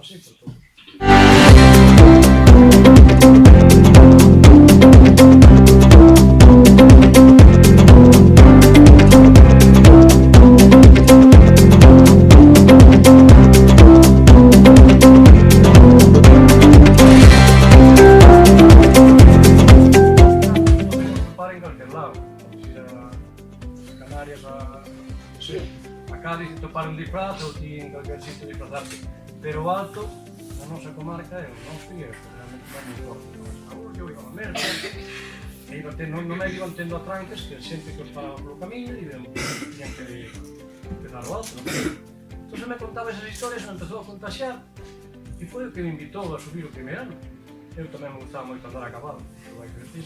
así por todos. En cualquier lado, ir a Canarias, a Cádiz y topar un disfraz ou ti en cualquier sitio disfrazarte, pero o alto, a nosa comarca é o noso e é realmente máis moi forte. Agora que eu iba a merda, e iba no medio iban tendo atranques que a xente que os paraba polo camiño e tenían que dar o alto. Entón me contaba esas historias, me empezou a contaxiar e foi o que me invitou a subir o primeiro ano. Eu tamén me gustaba moito andar a cabalo, que vai crecer.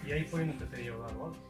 E aí foi onde empecé a dar o alto.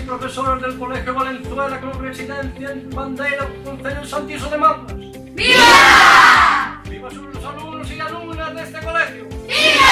Profesores del Colegio Valenzuela con residencia en Bandera, Concello de Santiso de Mandas. ¡Viva! ¡Viva los alumnos y alumnas de este colegio! ¡Viva!